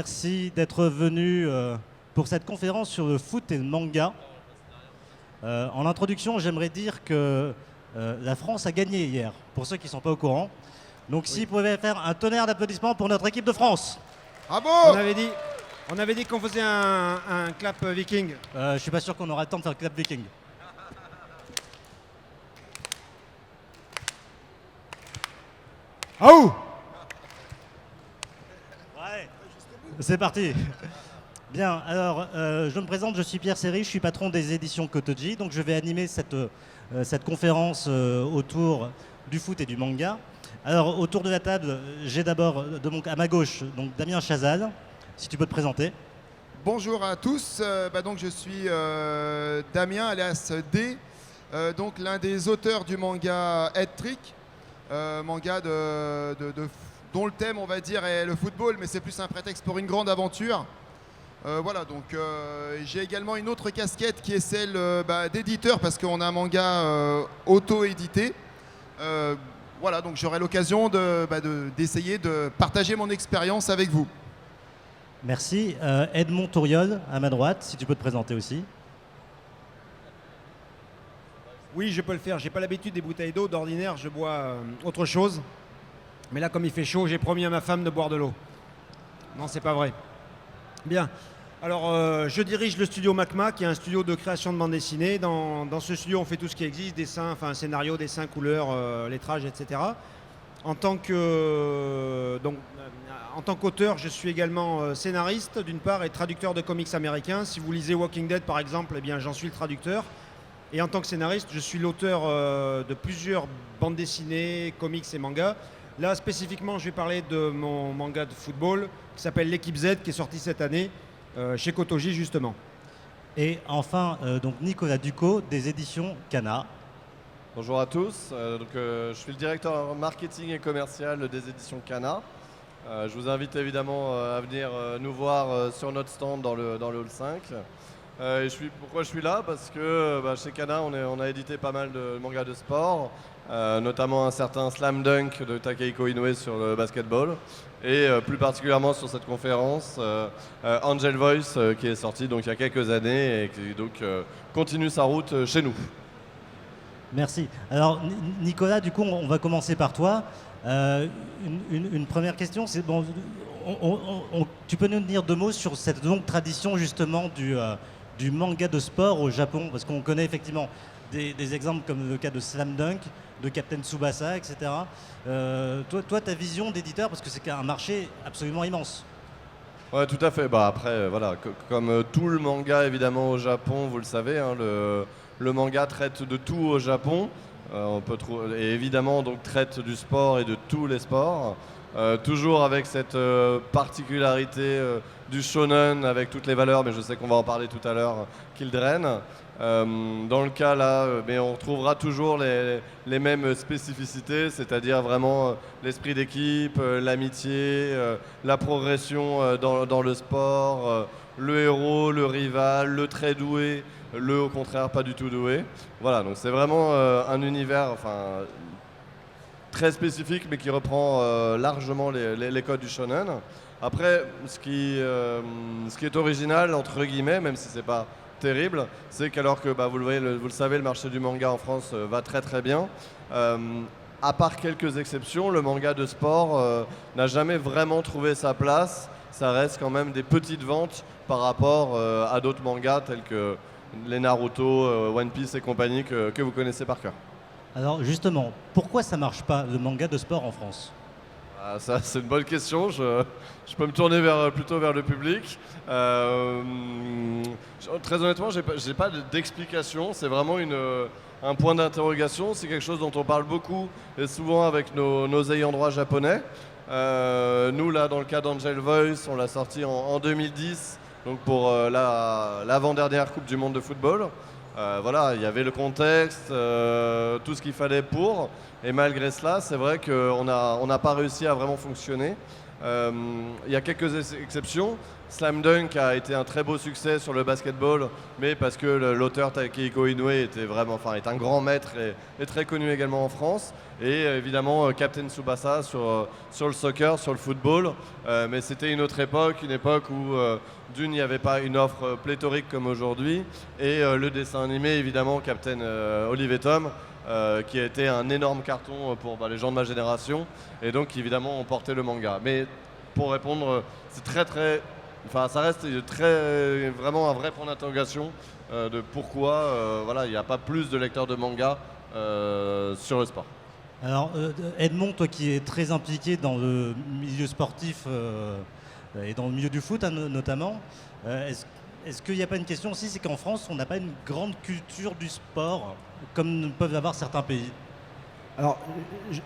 merci d'être venu pour cette conférence sur le foot et le manga. En introduction, j'aimerais dire que la France a gagné hier, pour ceux qui ne sont pas au courant. Donc s'ils pouvaient faire un tonnerre d'applaudissements pour notre équipe de France. Bravo! On avait dit qu'on faisait un clap viking. Je suis pas sûr qu'on aura le temps de faire le clap viking. Oh! Ouais. C'est parti. Bien, alors je me présente, je suis Pierre Serry, je suis patron des éditions Kotoji, donc je vais animer cette conférence autour du foot et du manga. Alors autour de la table, j'ai d'abord à ma gauche donc Damien Chazal, si tu peux te présenter. Bonjour à tous, donc je suis Damien alias D, donc l'un des auteurs du manga Head Trick, manga dont le thème on va dire est le football, mais c'est plus un prétexte pour une grande aventure. Voilà, donc j'ai également une autre casquette qui est celle d'éditeur parce qu'on a un manga auto-édité. Voilà, donc j'aurai l'occasion d'essayer de partager mon expérience avec vous. Merci. Edmond Touriol, à ma droite, si tu peux te présenter aussi. Oui, je peux le faire. J'ai pas l'habitude des bouteilles d'eau. D'ordinaire, je bois autre chose. Mais là, comme il fait chaud, j'ai promis à ma femme de boire de l'eau. Non, c'est pas vrai. Bien. Alors, je dirige le studio MACMA, qui est un studio de création de bande dessinée. Dans ce studio, on fait tout ce qui existe, dessin, enfin scénario, dessin, couleur, lettrage, etc. En tant qu'auteur, je suis également scénariste, d'une part, et traducteur de comics américains. Si vous lisez Walking Dead, par exemple, eh bien, j'en suis le traducteur. Et en tant que scénariste, je suis l'auteur de plusieurs bandes dessinées, comics et mangas. Là, spécifiquement, je vais parler de mon manga de football qui s'appelle L'équipe Z, qui est sorti cette année chez Kotoji, justement. Et enfin, donc Nicolas Ducot, des éditions Kana. Bonjour à tous, je suis le directeur marketing et commercial des éditions Kana. Je vous invite évidemment à venir nous voir sur notre stand dans le hall 5. Pourquoi je suis là? Parce que chez Kana, on a édité pas mal de mangas de sport, notamment un certain Slam Dunk de Takehiko Inoue sur le basketball, et plus particulièrement sur cette conférence, Angel Voice qui est sorti donc, il y a quelques années et qui donc, continue sa route chez nous. Merci. Alors Nicolas, du coup, on va commencer par toi. Une première question, c'est bon, tu peux nous dire deux mots sur cette longue tradition justement du manga de sport au Japon, parce qu'on connaît effectivement des exemples comme le cas de Slam Dunk, de Captain Tsubasa, etc. Toi, ta vision d'éditeur, parce que c'est un marché absolument immense. Ouais, tout à fait. Après, voilà, comme tout le manga évidemment au Japon, vous le savez, hein, le manga traite de tout au Japon. Et évidemment donc traite du sport et de tous les sports, toujours avec cette particularité du shonen avec toutes les valeurs, mais je sais qu'on va en parler tout à l'heure, qu'il draine. Dans le cas là, mais on retrouvera toujours les mêmes spécificités, c'est-à-dire vraiment l'esprit d'équipe, l'amitié, la progression dans le sport, le héros, le rival, le très doué, le au contraire pas du tout doué. Voilà, donc c'est vraiment un univers très spécifique mais qui reprend largement les codes du shonen. Après, ce qui est original entre guillemets, même si c'est pas terrible, c'est qu'alors que vous le savez, le marché du manga en France va très très bien. À part quelques exceptions, le manga de sport n'a jamais vraiment trouvé sa place. Ça reste quand même des petites ventes par rapport à d'autres mangas tels que les Naruto, One Piece et compagnie que vous connaissez par cœur. Alors justement, pourquoi ça marche pas le manga de sport en France? Ça, c'est une bonne question. Je peux me tourner plutôt vers le public. Très honnêtement, j'ai pas d'explication. C'est vraiment un point d'interrogation. C'est quelque chose dont on parle beaucoup et souvent avec nos ayants droit japonais. Nous, là, dans le cas d'Angel Voice, on l'a sorti en 2010, donc pour l'avant-dernière Coupe du Monde de football. Voilà, il y avait le contexte, tout ce qu'il fallait pour. Et malgré cela, c'est vrai qu'on n'a pas réussi à vraiment fonctionner. Il y a quelques exceptions. Slam Dunk a été un très beau succès sur le basketball, mais parce que l'auteur Takehiko Inoue est un grand maître et très connu également en France. Et évidemment Captain Tsubasa sur le soccer, sur le football. Mais c'était une autre époque, une époque où il n'y avait pas une offre pléthorique comme aujourd'hui. Et le dessin animé, évidemment, Captain Olive et Tom, qui a été un énorme carton pour les gens de ma génération. Et donc évidemment on portait le manga. Mais pour répondre, ça reste vraiment un vrai point d'interrogation de pourquoi il n'y a pas plus de lecteurs de manga sur le sport. Alors, Edmond, toi qui es très impliqué dans le milieu sportif et dans le milieu du foot notamment, est-ce qu'il n'y a pas une question aussi, c'est qu'en France, on n'a pas une grande culture du sport comme peuvent avoir certains pays? Alors,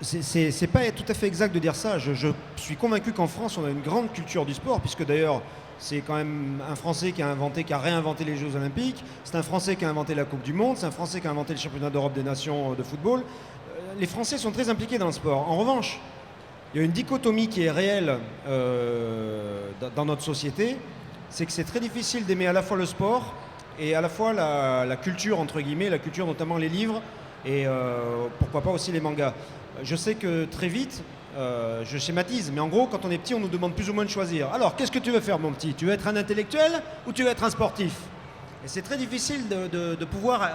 c'est pas tout à fait exact de dire ça. Je suis convaincu qu'en France, on a une grande culture du sport, puisque d'ailleurs, c'est quand même un Français qui a réinventé les Jeux Olympiques. C'est un Français qui a inventé la Coupe du Monde. C'est un Français qui a inventé le championnat d'Europe des nations de football. Les Français sont très impliqués dans le sport. En revanche, il y a une dichotomie qui est réelle dans notre société. C'est que c'est très difficile d'aimer à la fois le sport et à la fois la culture, entre guillemets, la culture notamment les livres et pourquoi pas aussi les mangas. Je sais que très vite, je schématise, mais en gros, quand on est petit, on nous demande plus ou moins de choisir. Alors, qu'est-ce que tu veux faire, mon petit? Tu veux être un intellectuel ou tu veux être un sportif? Et c'est très difficile de pouvoir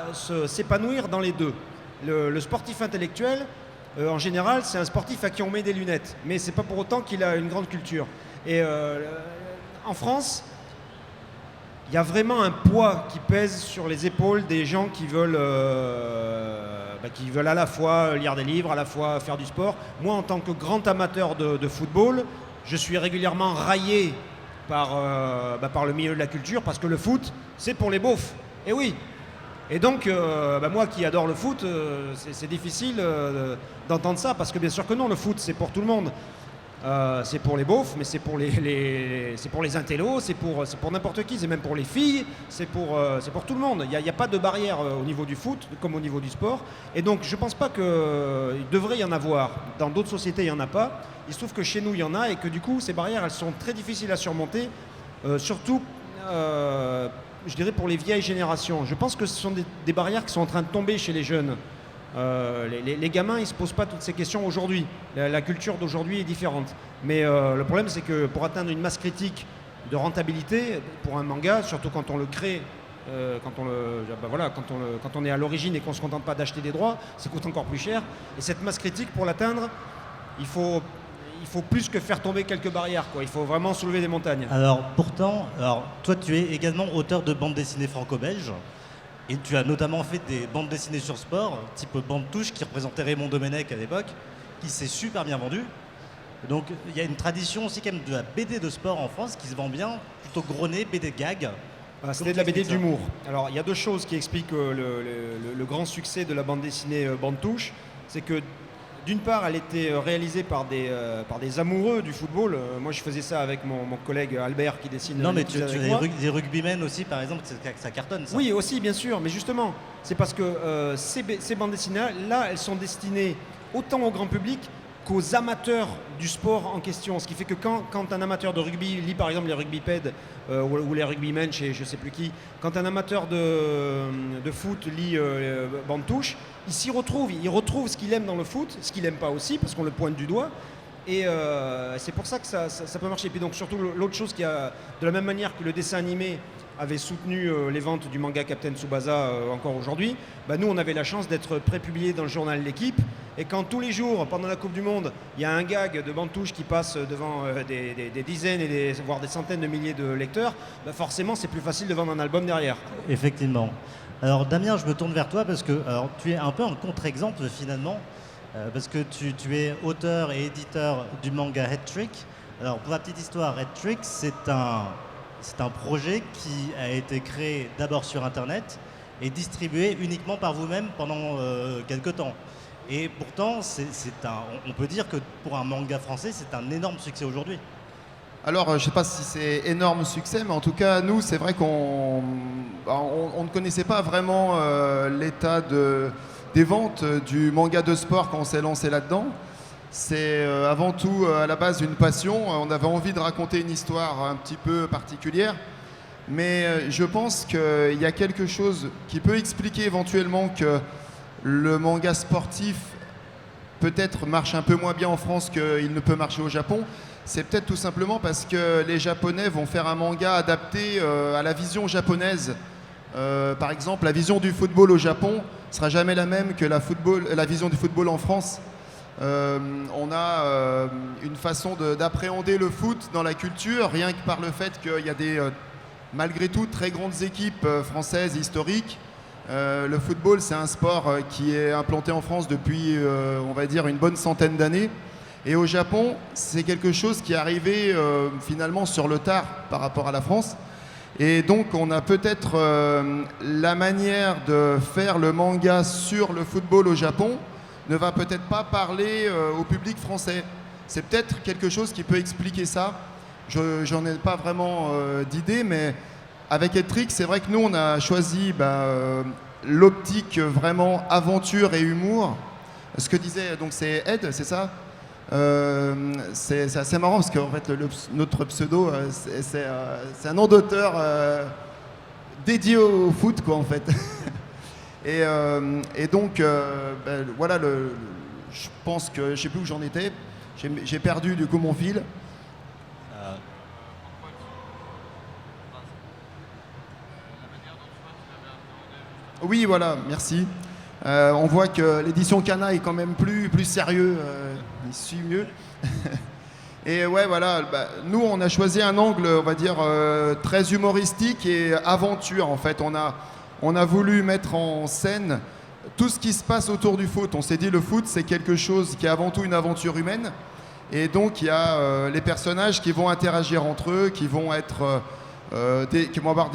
s'épanouir dans les deux. Le sportif intellectuel, en général, c'est un sportif à qui on met des lunettes, mais c'est pas pour autant qu'il a une grande culture. Et en France, il y a vraiment un poids qui pèse sur les épaules des gens qui veulent à la fois lire des livres, à la fois faire du sport. Moi, en tant que grand amateur de football, je suis régulièrement raillé par le milieu de la culture, parce que le foot, c'est pour les beaufs. Et oui. Et donc, moi qui adore le foot, c'est difficile d'entendre ça, parce que bien sûr que non, le foot, c'est pour tout le monde. C'est pour les beaufs, mais c'est pour les intellos, c'est pour n'importe qui, c'est même pour les filles, c'est pour tout le monde. Il n'y a pas de barrière au niveau du foot, comme au niveau du sport. Et donc, je ne pense pas qu'il devrait y en avoir. Dans d'autres sociétés, il n'y en a pas. Il se trouve que chez nous, il y en a, et que du coup, ces barrières, elles sont très difficiles à surmonter, surtout... je dirais pour les vieilles générations. Je pense que ce sont des barrières qui sont en train de tomber chez les jeunes. Les gamins, ils ne se posent pas toutes ces questions aujourd'hui. La culture d'aujourd'hui est différente. Mais le problème, c'est que pour atteindre une masse critique de rentabilité pour un manga, surtout quand on le crée, quand on est à l'origine et qu'on ne se contente pas d'acheter des droits, ça coûte encore plus cher. Et cette masse critique, pour l'atteindre, il faut plus que faire tomber quelques barrières, quoi. Il faut vraiment soulever des montagnes. Alors toi tu es également auteur de bandes dessinées franco-belges et tu as notamment fait des bandes dessinées sur sport, type Bande Touche qui représentait Raymond Domenech à l'époque, qui s'est super bien vendu. Donc il y a une tradition aussi quand même de la BD de sport en France qui se vend bien, plutôt gros nez, BD gag. C'était de la BD d'humour. Alors il y a deux choses qui expliquent le grand succès de la bande dessinée Bande Touche. C'est que d'une part, elle était réalisée par des amoureux du football. Moi, je faisais ça avec mon collègue Albert qui dessine. Non, mais tu as des rugbymen aussi, par exemple, ça cartonne, ça. Oui, aussi, bien sûr. Mais justement, c'est parce que ces bandes dessinées-là, elles sont destinées autant au grand public qu'aux amateurs du sport en question. Ce qui fait que quand un amateur de rugby lit, par exemple, les rugbypeds ou les rugbymen chez je ne sais plus qui, quand un amateur de foot lit Bande Touche, il retrouve ce qu'il aime dans le foot, ce qu'il n'aime pas aussi, parce qu'on le pointe du doigt. Et c'est pour ça que ça peut marcher. Et puis donc surtout l'autre chose qui a, de la même manière que le dessin animé avait soutenu les ventes du manga Captain Tsubasa encore aujourd'hui, nous on avait la chance d'être prépublié dans le journal L'Équipe. Et quand tous les jours, pendant la Coupe du Monde, il y a un gag de Bande Touche qui passe devant des dizaines voire des centaines de milliers de lecteurs, forcément c'est plus facile de vendre un album derrière. Effectivement. Alors Damien, je me tourne vers toi parce que tu es un peu un contre-exemple finalement, parce que tu es auteur et éditeur du manga Head Trick. Alors pour la petite histoire, Head Trick, c'est un projet qui a été créé d'abord sur Internet et distribué uniquement par vous-même pendant quelques temps. Et pourtant, on peut dire que pour un manga français, c'est un énorme succès aujourd'hui. Alors, je ne sais pas si c'est énorme succès, mais en tout cas, nous, c'est vrai qu'on ne connaissait pas vraiment l'état des ventes du manga de sport quand on s'est lancé là-dedans. c'est avant tout à la base une passion. On avait envie de raconter une histoire un petit peu particulière. Mais je pense qu'il y a quelque chose qui peut expliquer éventuellement que le manga sportif peut-être marche un peu moins bien en France qu'il ne peut marcher au Japon. C'est peut-être tout simplement parce que les Japonais vont faire un manga adapté à la vision japonaise. Par exemple, la vision du football au Japon ne sera jamais la même que la vision du football en France. On a une façon d'appréhender le foot dans la culture, rien que par le fait qu'il y a des, malgré tout, très grandes équipes françaises historiques. Le football, c'est un sport qui est implanté en France depuis, on va dire, une bonne centaine d'années. Et au Japon, c'est quelque chose qui est arrivé finalement sur le tard par rapport à la France. Et donc, on a peut-être la manière de faire le manga sur le football au Japon ne va peut-être pas parler au public français. C'est peut-être quelque chose qui peut expliquer ça. J'en ai pas vraiment d'idée, mais avec Ettrick, c'est vrai que nous, on a choisi l'optique vraiment aventure et humour. Ce que disait, donc c'est Ed, c'est ça? C'est assez marrant parce qu'en fait, notre pseudo, c'est un nom d'auteur dédié au foot, quoi, en fait. Et donc, voilà, je pense que je sais plus où j'en étais. J'ai perdu du coup mon fil. Oui, voilà, merci. On voit que l'édition Kana est quand même plus sérieux, il suit mieux. Et ouais, voilà, nous on a choisi un angle, on va dire, très humoristique et aventure en fait. On a voulu mettre en scène tout ce qui se passe autour du foot. On s'est dit le foot c'est quelque chose qui est avant tout une aventure humaine. Et donc il y a les personnages qui vont interagir entre eux, qui vont être... qui vont avoir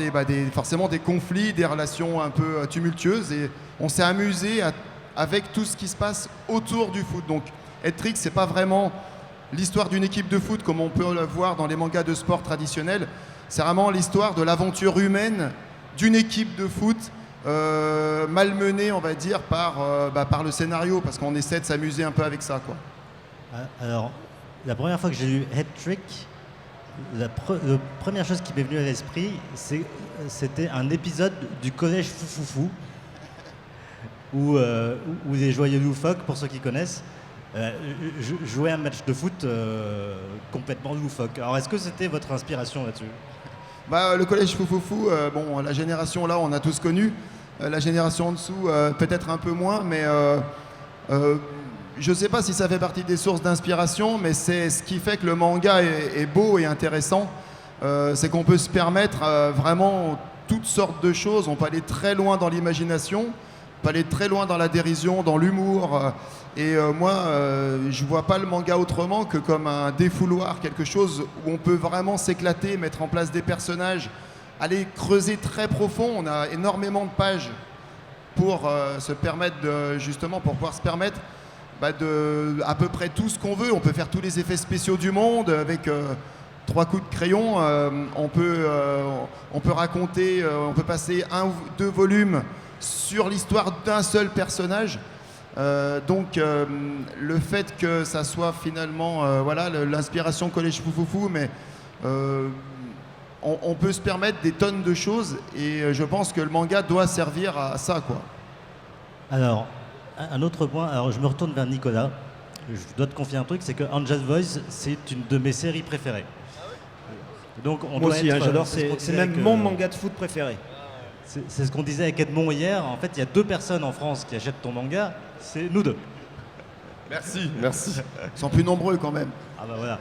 forcément des conflits, des relations un peu tumultueuses. Et on s'est amusé avec tout ce qui se passe autour du foot. Donc Ettrick, c'est pas vraiment l'histoire d'une équipe de foot comme on peut le voir dans les mangas de sport traditionnels. C'est vraiment l'histoire de l'aventure humaine d'une équipe de foot malmenée, on va dire, par le scénario, parce qu'on essaie de s'amuser un peu avec ça, quoi. Alors, la première fois que j'ai lu Ettrick, la première chose qui m'est venue à l'esprit, c'était un épisode du collège Foufoufou où les joyeux loufoques, pour ceux qui connaissent, jouaient un match de foot complètement loufoque. Alors, est-ce que c'était votre inspiration là-dessus? Le collège Foufoufou, bon, la génération là, on a tous connu. La génération en dessous, peut-être un peu moins, mais je ne sais pas si ça fait partie des sources d'inspiration, mais c'est ce qui fait que le manga est beau et intéressant. C'est qu'on peut se permettre vraiment toutes sortes de choses. On peut aller très loin dans l'imagination, on peut aller très loin dans la dérision, dans l'humour. Moi, je ne vois pas le manga autrement que comme un défouloir, quelque chose où on peut vraiment s'éclater, mettre en place des personnages, aller creuser très profond. On a énormément de pages pour se permettre pour pouvoir se permettre de à peu près tout ce qu'on veut. On peut faire tous les effets spéciaux du monde avec 3 coups de crayon. On peut raconter, on peut passer 1 ou 2 volumes sur l'histoire d'un seul personnage. Donc le fait que ça soit finalement l'inspiration collège Foufoufou, mais on peut se permettre des tonnes de choses et je pense que le manga doit servir à ça, quoi. Alors, un autre point, alors je me retourne vers Nicolas. Je dois te confier un truc, c'est que Angel Voice, c'est une de mes séries préférées. Donc on Moi doit aussi, être, j'adore, c'est c'est même mon manga de foot préféré. C'est ce qu'on disait avec Edmond hier. En fait, il y a 2 personnes en France qui achètent ton manga, c'est nous 2. Merci. Ils sont plus nombreux quand même. Ah bah voilà.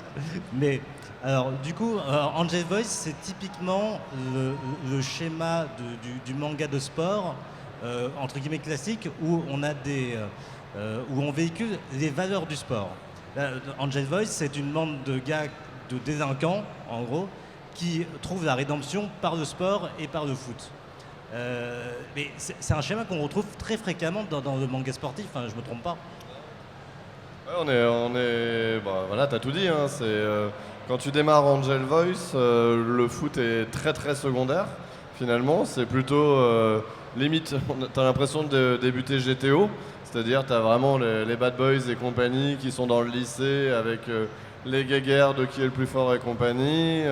Mais alors du coup, Angel Voice, c'est typiquement le schéma du manga de sport entre guillemets classique où on a où on véhicule les valeurs du sport. Là, Angel Voice, c'est une bande de gars, de délinquants en gros, qui trouvent la rédemption par le sport et par le foot. Mais c'est un schéma qu'on retrouve très fréquemment dans le manga sportif, hein, je me trompe pas. Ouais, voilà, t'as tout dit. Hein, quand tu démarres Angel Voice, le foot est très très secondaire. Finalement, c'est plutôt limite. T'as l'impression de débuter GTO, C'est-à-dire, tu as vraiment les bad boys et compagnie qui sont dans le lycée avec les guéguerres de qui est le plus fort et compagnie. Il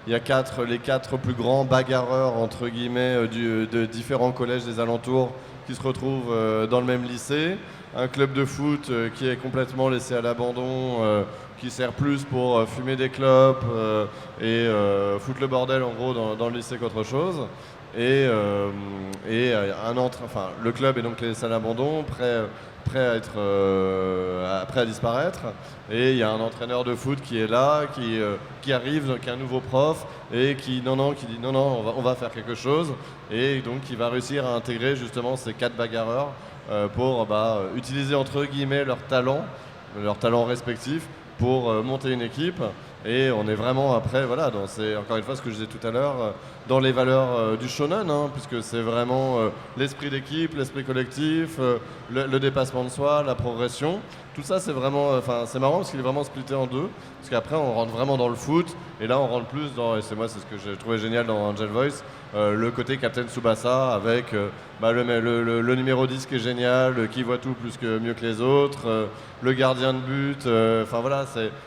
y a les 4 plus grands bagarreurs, entre guillemets, de différents collèges des alentours qui se retrouvent dans le même lycée. Un club de foot qui est complètement laissé à l'abandon, qui sert plus pour fumer des clopes et foutre le bordel en gros dans le lycée qu'autre chose. Et le club est donc laissé à l'abandon, prêt à disparaître. Et il y a un entraîneur de foot qui est là, qui arrive, qui est un nouveau prof et qui dit non, on va faire quelque chose. Et donc il va réussir à intégrer justement ces 4 bagarreurs pour utiliser entre guillemets leurs talents respectifs pour monter une équipe. Et on est vraiment après, voilà, c'est encore une fois ce que je disais tout à l'heure, dans les valeurs du shonen, puisque c'est vraiment l'esprit d'équipe, l'esprit collectif, le dépassement de soi, la progression. Tout ça, c'est vraiment, c'est marrant parce qu'il est vraiment splitté en deux, parce qu'après on rentre vraiment dans le foot, et là on rentre plus dans, et c'est ce que j'ai trouvé génial dans Angel Voice, le côté Captain Tsubasa avec le numéro 10 qui est génial, qui voit tout mieux que les autres, le gardien de but, voilà,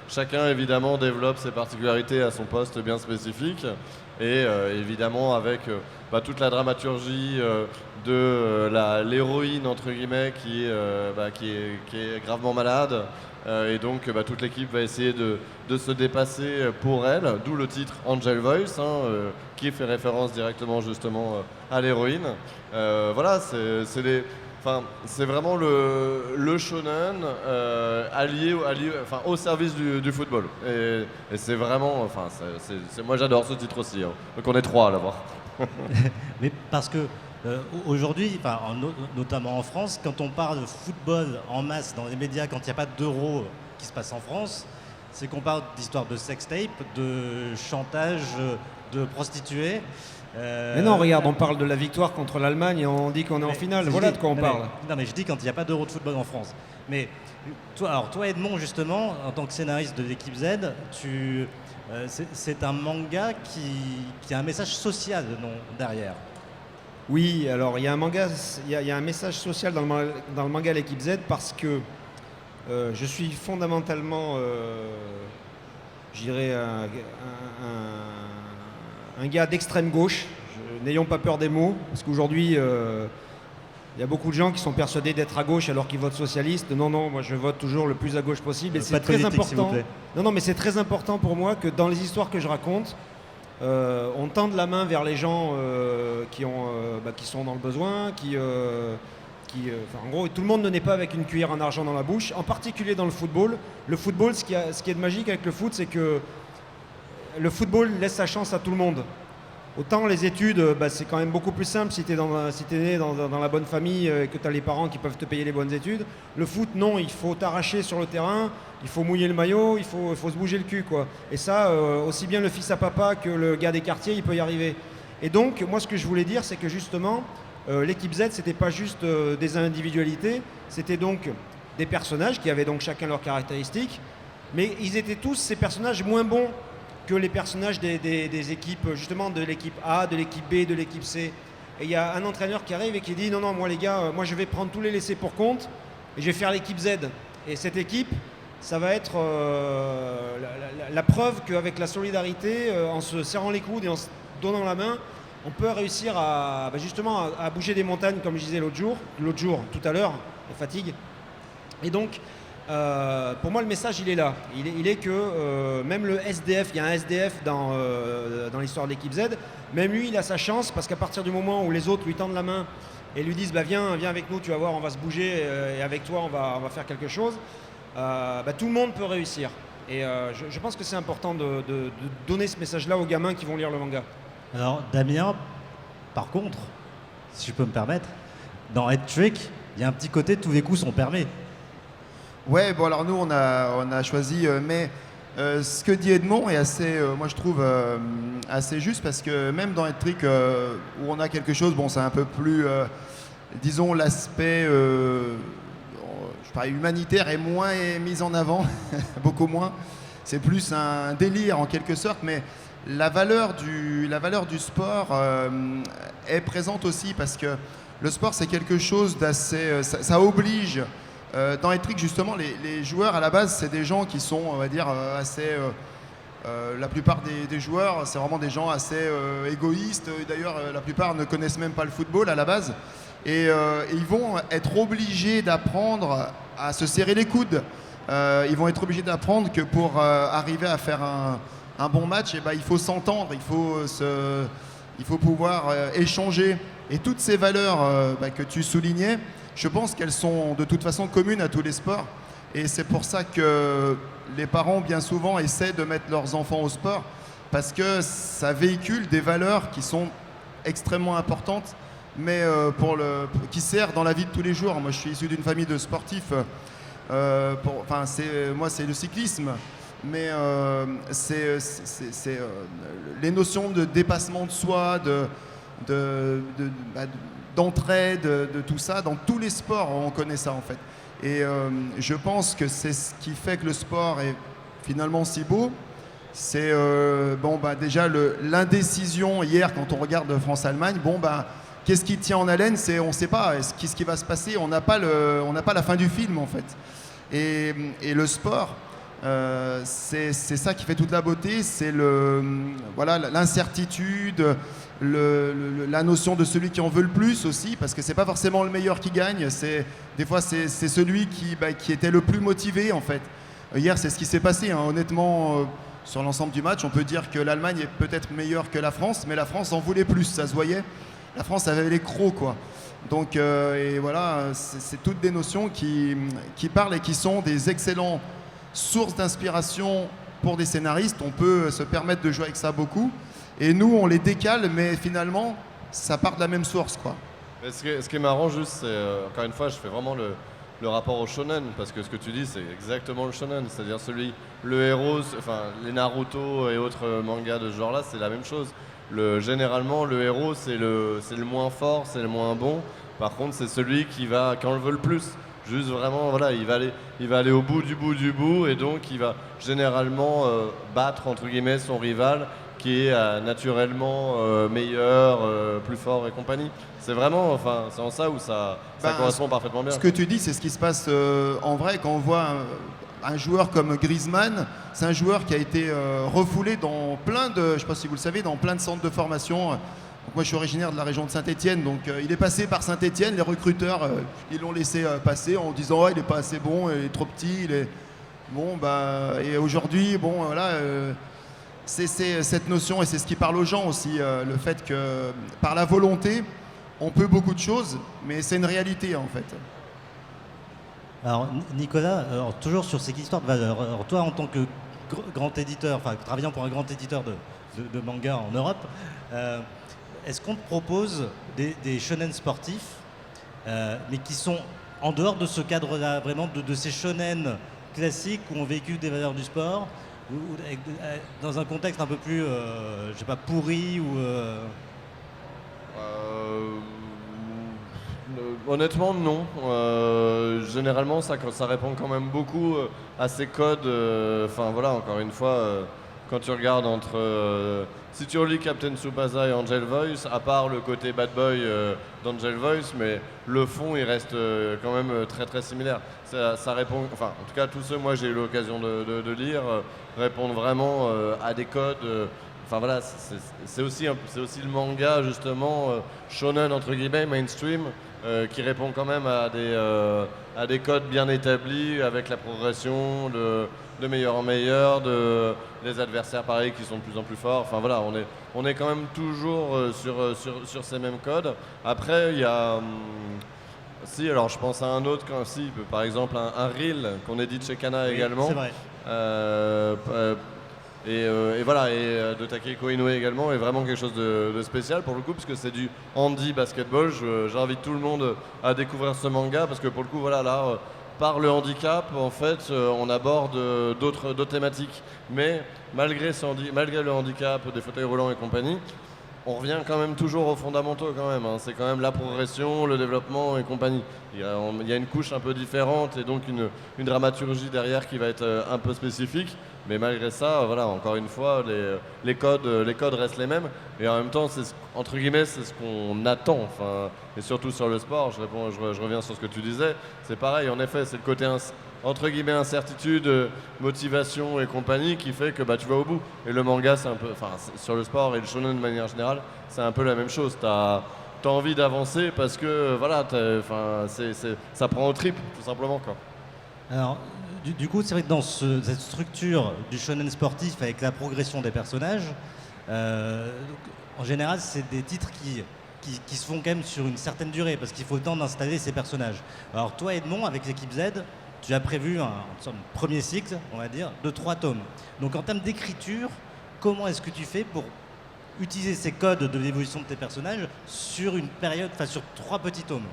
chacun évidemment développe ses particularités à son poste bien spécifique, et évidemment avec toute la dramaturgie de l'héroïne entre guillemets qui est gravement malade, et donc toute l'équipe va essayer de se dépasser pour elle, d'où le titre Angel Voice, qui fait référence directement justement à l'héroïne. Voilà, c'est vraiment le shonen allié au service du football. Et c'est vraiment, moi j'adore ce titre aussi. Donc on est 3 à l'avoir. Mais parce que aujourd'hui, notamment en France, quand on parle de football en masse dans les médias, quand il n'y a pas d'euro qui se passe en France, c'est qu'on parle d'histoires de sextape, de chantage, de prostituées. Mais non, regarde, on parle de la victoire contre l'Allemagne et on dit qu'on est en finale. Voilà de quoi on parle. Non, mais je dis quand il n'y a pas d'euro de football en France. Mais toi Edmond, justement, en tant que scénariste de l'équipe Z, c'est un manga qui a un message social derrière. Oui, alors il y a un message social dans le manga L'équipe Z parce que je suis fondamentalement, je dirais, un gars d'extrême gauche. N'ayons pas peur des mots, parce qu'aujourd'hui, il y a beaucoup de gens qui sont persuadés d'être à gauche alors qu'ils votent socialiste. Non, moi je vote toujours le plus à gauche possible. Et c'est très important. Non, mais c'est très important pour moi que dans les histoires que je raconte, on tende la main vers les gens qui sont dans le besoin, en gros, tout le monde ne naît pas avec une cuillère en argent dans la bouche, en particulier dans le football. Le football, ce qui est de magique avec le foot, c'est que le football laisse sa chance à tout le monde. Autant les études, c'est quand même beaucoup plus simple si tu es né dans la bonne famille et que tu as les parents qui peuvent te payer les bonnes études. Le foot, non, il faut t'arracher sur le terrain, il faut mouiller le maillot, il faut se bouger le cul, quoi. Et ça, aussi bien le fils à papa que le gars des quartiers, il peut y arriver. Et donc, moi, ce que je voulais dire, c'est que justement, l'équipe Z, c'était pas juste des individualités, c'était donc des personnages qui avaient donc chacun leurs caractéristiques, mais ils étaient tous ces personnages moins bons que les personnages des équipes, justement de l'équipe A, de l'équipe B, de l'équipe C. Et il y a un entraîneur qui arrive et qui dit non, moi les gars, moi je vais prendre tous les laissés pour compte et je vais faire l'équipe Z. Et cette équipe, ça va être la preuve qu'avec la solidarité, en se serrant les coudes et en se donnant la main, on peut réussir à bouger des montagnes, comme je disais l'autre jour, tout à l'heure, la fatigue. Et donc, pour moi, le message, il est là. Il est que même le SDF, il y a un SDF dans l'histoire de l'équipe Z, même lui, il a sa chance, parce qu'à partir du moment où les autres lui tendent la main et lui disent viens avec nous, tu vas voir, on va se bouger, et avec toi, on va faire quelque chose, tout le monde peut réussir. Et je pense que c'est important de donner ce message-là aux gamins qui vont lire le manga. Alors, Damien, par contre, si je peux me permettre, dans Head Trick, il y a un petit côté tous les coups sont permis. Ouais, bon alors nous on a choisi, mais ce que dit Edmond est assez, moi je trouve assez juste, parce que même dans Head Trick où on a quelque chose, bon c'est un peu plus, disons l'aspect humanitaire est moins mis en avant, beaucoup moins. C'est plus un délire en quelque sorte, mais la valeur du sport est présente aussi parce que le sport, c'est quelque chose d'assez... ça oblige. Dans Hat-Trick, justement, les joueurs, à la base, c'est des gens qui sont, on va dire, assez... la plupart des joueurs, c'est vraiment des gens assez égoïstes. D'ailleurs, la plupart ne connaissent même pas le football à la base. Et ils vont être obligés d'apprendre à se serrer les coudes. Ils vont être obligés d'apprendre que pour arriver à faire un bon match, il faut s'entendre, il faut pouvoir échanger. Et toutes ces valeurs que tu soulignais, je pense qu'elles sont de toute façon communes à tous les sports. Et c'est pour ça que les parents, bien souvent, essaient de mettre leurs enfants au sport, parce que ça véhicule des valeurs qui sont extrêmement importantes, mais qui servent dans la vie de tous les jours. Moi, je suis issu d'une famille de sportifs. Moi, c'est le cyclisme, mais les notions de dépassement de soi, d'entraide, de tout ça. Dans tous les sports, on connaît ça en fait. Et je pense que c'est ce qui fait que le sport est finalement si beau. C'est déjà l'indécision hier quand on regarde France-Allemagne. Qu'est-ce qui tient en haleine? On ne sait pas ce qui va se passer. On n'a pas la fin du film en fait. Et le sport, c'est ça qui fait toute la beauté. C'est l'incertitude, la notion de celui qui en veut le plus aussi, parce que c'est pas forcément le meilleur qui gagne. Des fois c'est celui qui était le plus motivé en fait. Hier c'est ce qui s'est passé. Honnêtement, sur l'ensemble du match, on peut dire que l'Allemagne est peut-être meilleure que la France, mais la France en voulait plus. Ça se voyait. La France avait les crocs, quoi. Donc, et voilà, c'est toutes des notions qui parlent et qui sont des excellentes sources d'inspiration pour des scénaristes. On peut se permettre de jouer avec ça beaucoup. Et nous, on les décale, mais finalement, ça part de la même source, quoi. Ce qui est marrant, juste, c'est, encore une fois, je fais vraiment le rapport au shonen, parce que ce que tu dis, c'est exactement le shonen. C'est-à-dire le héros, enfin, les Naruto et autres mangas de ce genre-là, c'est la même chose. Généralement, le héros, c'est le moins fort, c'est le moins bon. Par contre, c'est celui qui en veut le plus. Juste vraiment, voilà, il va aller au bout du bout, et donc il va généralement battre, entre guillemets, son rival, qui est naturellement meilleur, plus fort et compagnie. C'est vraiment, enfin, c'est en ça où ça correspond parfaitement bien. Ce que tu dis, c'est ce qui se passe en vrai quand on voit un joueur comme Griezmann. C'est un joueur qui a été refoulé dans plein de, je ne sais pas si vous le savez, dans plein de centres de formation. Donc moi, je suis originaire de la région de Saint-Étienne, donc il est passé par Saint-Étienne. Les recruteurs, ils l'ont laissé passer en disant oh, il n'est pas assez bon, il est trop petit, et aujourd'hui, c'est cette notion, et c'est ce qui parle aux gens aussi, le fait que par la volonté, on peut beaucoup de choses, mais c'est une réalité en fait. Alors Nicolas, toujours sur ces histoires de valeurs, alors toi en tant que grand éditeur, enfin travaillant pour un grand éditeur de manga en Europe, est-ce qu'on te propose des shonen sportifs, mais qui sont en dehors de ce cadre-là, vraiment de ces shonen classiques où on véhicule des valeurs du sport, ou dans un contexte un peu plus, je sais pas, pourri ou... Honnêtement, non. Généralement, ça répond quand même beaucoup à ces codes. Enfin, voilà, encore une fois, quand tu regardes si tu relis Captain Tsubasa et Angel Voice, à part le côté bad boy d'Angel Voice, mais le fond, il reste quand même très très similaire. Ça répond, enfin, en tout cas, tous ceux, moi, j'ai eu l'occasion de lire, répondent vraiment à des codes. Enfin voilà, c'est aussi le manga justement shonen entre guillemets, mainstream, qui répond quand même à des codes bien établis, avec la progression de meilleur en meilleur, des adversaires pareils qui sont de plus en plus forts. Enfin voilà, on est quand même toujours sur ces mêmes codes. Après il y a si, alors je pense à un autre, par exemple un reel qu'on édite chez Kana également. C'est vrai. Et voilà, de Takehiko Inoue également, est vraiment quelque chose de spécial pour le coup, parce que c'est du handi basketball. J'invite tout le monde à découvrir ce manga, parce que pour le coup, voilà, là, par le handicap, en fait, on aborde d'autres thématiques. Mais malgré le handicap, des fauteuils roulants et compagnie, on revient quand même toujours aux fondamentaux quand même, hein. C'est quand même la progression, le développement et compagnie. Il y a une couche un peu différente et donc une dramaturgie derrière qui va être un peu spécifique. Mais malgré ça, voilà, encore une fois, les codes restent les mêmes. Et en même temps, entre guillemets, c'est ce qu'on attend. Enfin, et surtout sur le sport, je reviens sur ce que tu disais. C'est pareil, en effet, c'est le côté entre guillemets incertitude, motivation et compagnie qui fait que tu vas au bout. Et le manga, c'est un peu, enfin, sur le sport et le shonen de manière générale, c'est un peu la même chose. T'as envie d'avancer parce que voilà, ça prend au trip, tout simplement, quoi. Alors, du coup, c'est vrai que dans cette structure du shonen sportif avec la progression des personnages, en général, c'est des titres qui se font quand même sur une certaine durée parce qu'il faut le temps d'installer ces personnages. Alors, toi, Edmond, avec l'équipe Z, tu as prévu un premier cycle, on va dire, de 3 tomes. Donc, en termes d'écriture, comment est-ce que tu fais pour utiliser ces codes de l'évolution de tes personnages sur une période, enfin, sur 3 petits tomes?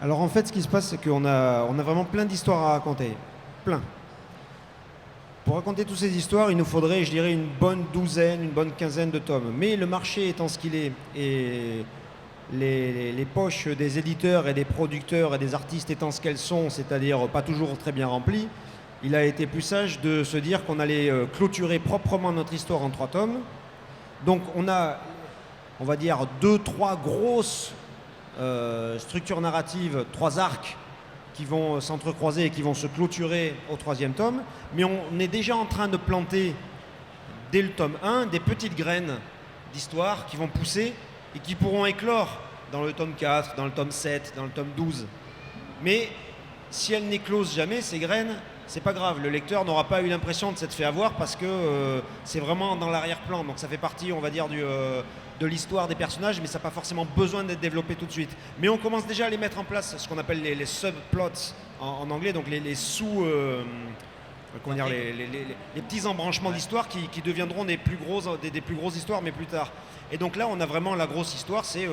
Alors en fait, ce qui se passe, c'est qu'on a vraiment plein d'histoires à raconter. Plein. Pour raconter toutes ces histoires, il nous faudrait, je dirais, une bonne douzaine, une bonne quinzaine de tomes. Mais le marché étant ce qu'il est, et les poches des éditeurs et des producteurs et des artistes étant ce qu'elles sont, c'est-à-dire pas toujours très bien remplies, il a été plus sage de se dire qu'on allait clôturer proprement notre histoire en 3 tomes. Donc on a, on va dire, 2-3 grosses structures narratives, 3 arcs qui vont s'entrecroiser et qui vont se clôturer au 3e tome, mais on est déjà en train de planter dès le tome 1 des petites graines d'histoire qui vont pousser et qui pourront éclore dans le tome 4, dans le tome 7, dans le tome 12. Mais si elles n'éclosent jamais, ces graines, c'est pas grave, le lecteur n'aura pas eu l'impression de s'être fait avoir parce que c'est vraiment dans l'arrière-plan, donc ça fait partie, on va dire, de l'histoire des personnages, mais ça n'a pas forcément besoin d'être développé tout de suite. Mais on commence déjà à les mettre en place, ce qu'on appelle les subplots en anglais, donc les sous... comment dire, les petits embranchements d'histoire qui deviendront des plus grosses histoires, mais plus tard. Et donc là, on a vraiment la grosse histoire, c'est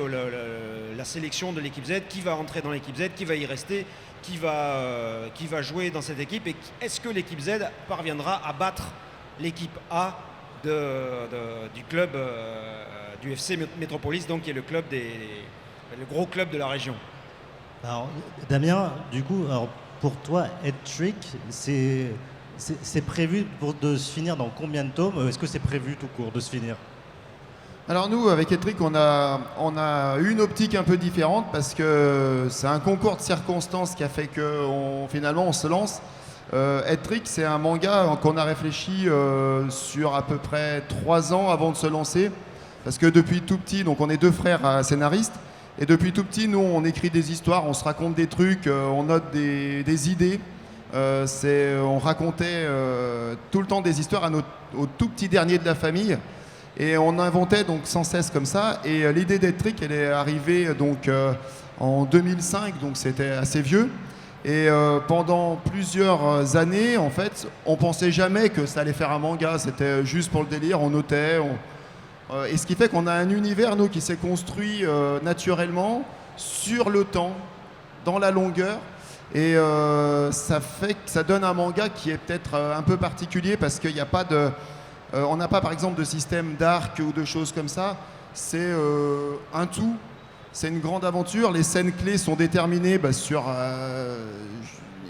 la sélection de l'équipe Z, qui va entrer dans l'équipe Z, qui va y rester, qui va jouer dans cette équipe, et est-ce que l'équipe Z parviendra à battre l'équipe A du club du FC Metropolis, donc qui est le gros club de la région. Alors, Damien, du coup, alors, pour toi, Head Trick, c'est prévu de se finir dans combien de tomes? Est-ce que c'est prévu tout court de se finir? Alors nous, avec Head Trick, on a une optique un peu différente parce que c'est un concours de circonstances qui a fait que finalement on se lance. Head Trick, c'est un manga qu'on a réfléchi sur à peu près 3 ans avant de se lancer. Parce que depuis tout petit, donc on est 2 frères scénaristes, et depuis tout petit, nous on écrit des histoires, on se raconte des trucs, on note des idées. On racontait tout le temps des histoires aux tout petits derniers de la famille, et on inventait donc sans cesse comme ça. Et l'idée d'Head Trick, elle est arrivée donc en 2005, donc c'était assez vieux. Et pendant plusieurs années, en fait, on pensait jamais que ça allait faire un manga. C'était juste pour le délire, on notait. Et ce qui fait qu'on a un univers, nous, qui s'est construit naturellement sur le temps, dans la longueur. Et ça fait que ça donne un manga qui est peut-être un peu particulier parce qu'il n'y a pas on n'a pas, par exemple, de système d'arc ou de choses comme ça. C'est un tout. C'est une grande aventure. Les scènes clés sont déterminées sur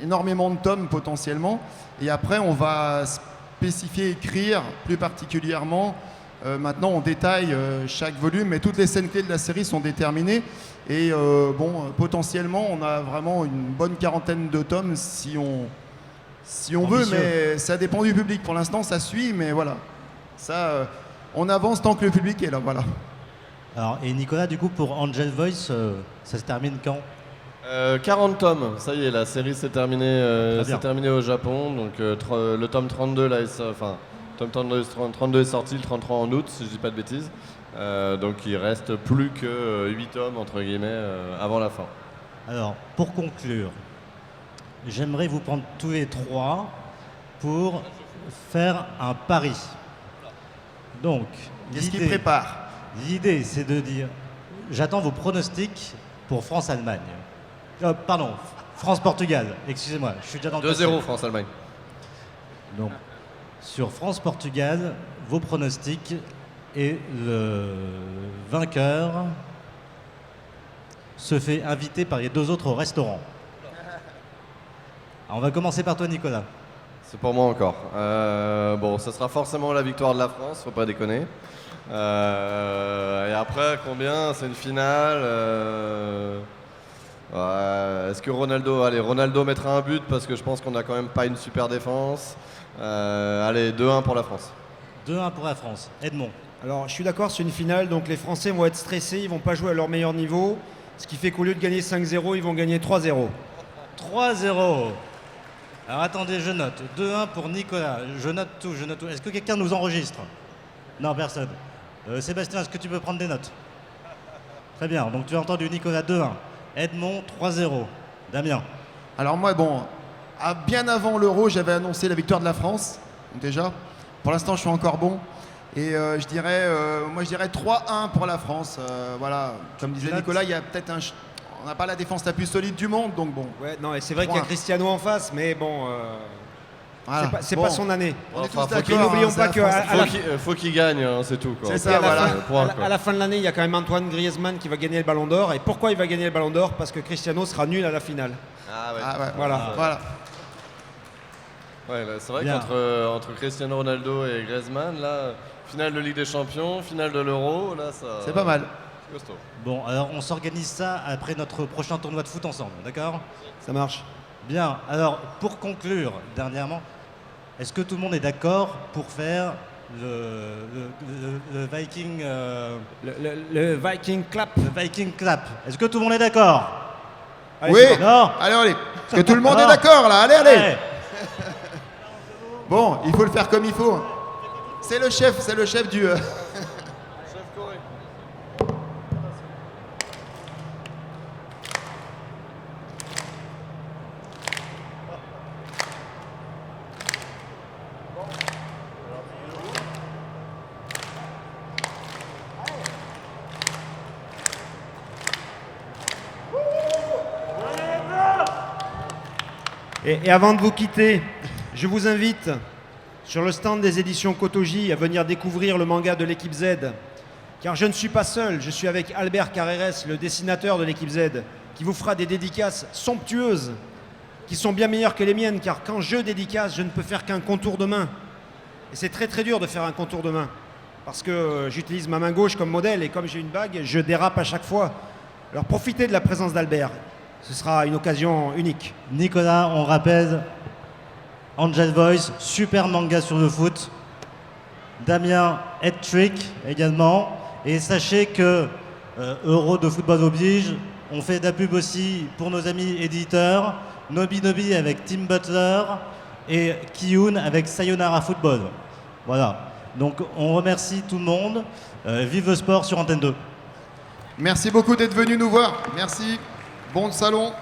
énormément de tomes potentiellement. Et après, on va spécifier, écrire plus particulièrement. Maintenant, on détaille chaque volume, mais toutes les scènes clés de la série sont déterminées. Et potentiellement, on a vraiment une bonne 40aine de tomes si on veut, mais ça dépend du public. Pour l'instant, ça suit, mais voilà. Ça, on avance tant que le public est là, voilà. Alors, et Nicolas, du coup, pour Angel Voice, ça se termine quand? 40 tomes, ça y est, la série s'est terminée au Japon. Donc le tome 32, là, tome 32 est sorti, le 33 en août, si je dis pas de bêtises. Donc il reste plus que 8 tomes, entre guillemets, avant la fin. Alors, pour conclure, j'aimerais vous prendre tous les 3 pour faire un pari. Donc, qu'est-ce qu'il prépare? L'idée, c'est de dire, j'attends vos pronostics pour France-Allemagne. Pardon, France-Portugal, excusez-moi, je suis déjà dans le 2-0 France-Allemagne. Donc, sur France-Portugal, vos pronostics Et le vainqueur se fait inviter par les 2 autres au restaurant. Alors, on va commencer par toi, Nicolas. C'est pour moi encore. Bon, ça sera forcément la victoire de la France, faut pas déconner. Et après, combien? C'est une finale. Ouais, est-ce que Ronaldo mettra un but parce que je pense qu'on n'a quand même pas une super défense. Allez, 2-1 pour la France. 2-1 pour la France. Edmond. Alors, je suis d'accord, c'est une finale, donc les Français vont être stressés, ils vont pas jouer à leur meilleur niveau, ce qui fait qu'au lieu de gagner 5-0, ils vont gagner 3-0. 3-0. Alors attendez, je note. 2-1 pour Nicolas. Je note tout, je note tout. Est-ce que quelqu'un nous enregistre? Non, personne. Sébastien, est-ce que tu peux prendre des notes? Très bien, donc tu as entendu Nicolas 2-1. Edmond 3-0. Damien. Alors moi, bon, bien avant l'Euro, j'avais annoncé la victoire de la France, déjà. Pour l'instant, je suis encore bon. Et je dirais 3-1 pour la France. Voilà, comme disait Nicolas, il y a peut-être on n'a pas la défense la plus solide du monde, donc bon. Ouais, non, et c'est vrai qu'il y a Cristiano en face, mais bon, Voilà. c'est Bon, pas son année. On est tous Enfin, d'accord. n'oublions pas c'est que la France. Faut qu'il gagne, hein, c'est tout. Quoi. C'est Et ça, à la voilà. fin- Point, à la- quoi. à la fin de l'année, il y a quand même Antoine Griezmann qui va gagner le Ballon d'Or. Et pourquoi il va gagner le Ballon d'Or? Parce que Cristiano sera nul à la finale. Ah ouais. Ah ouais, Voilà. voilà. Ouais, là, c'est vrai Bien. qu'entre Cristiano Ronaldo et Griezmann, là, finale de Ligue des Champions, finale de l'Euro, là, ça. C'est pas mal. C'est costaud. Bon, alors on s'organise ça après notre prochain tournoi de foot ensemble, d'accord? Ça marche. Bien, alors pour conclure, dernièrement, est-ce que tout le monde est d'accord pour faire le Viking, Le Viking clap. le Viking clap? Est-ce que tout le monde est d'accord? Allez, Oui. c'est parti. Non. Allez. Est-ce que tout le monde Non. est d'accord là? Allez, allez. Allez. Bon, il faut le faire comme il faut. C'est le chef du. Et avant de vous quitter, je vous invite sur le stand des éditions Kotoji à venir découvrir le manga de l'équipe Z. Car je ne suis pas seul, je suis avec Albert Carreres, le dessinateur de l'équipe Z, qui vous fera des dédicaces somptueuses, qui sont bien meilleures que les miennes, car quand je dédicace, je ne peux faire qu'un contour de main. Et c'est très très dur de faire un contour de main, parce que j'utilise ma main gauche comme modèle, et comme j'ai une bague, je dérape à chaque fois. Alors profitez de la présence d'Albert, ce sera une occasion unique. Nicolas, on rappelle, Angel Voice, super manga sur le foot. Damien, Head Trick également. Et sachez que Euro de football oblige, on fait de la pub aussi pour nos amis éditeurs. Nobi Nobi avec Tim Butler et Kiyun avec Sayonara Football. Voilà. Donc on remercie tout le monde. Vive le sport sur Antenne 2. Merci beaucoup d'être venu nous voir. Merci. Bon salon.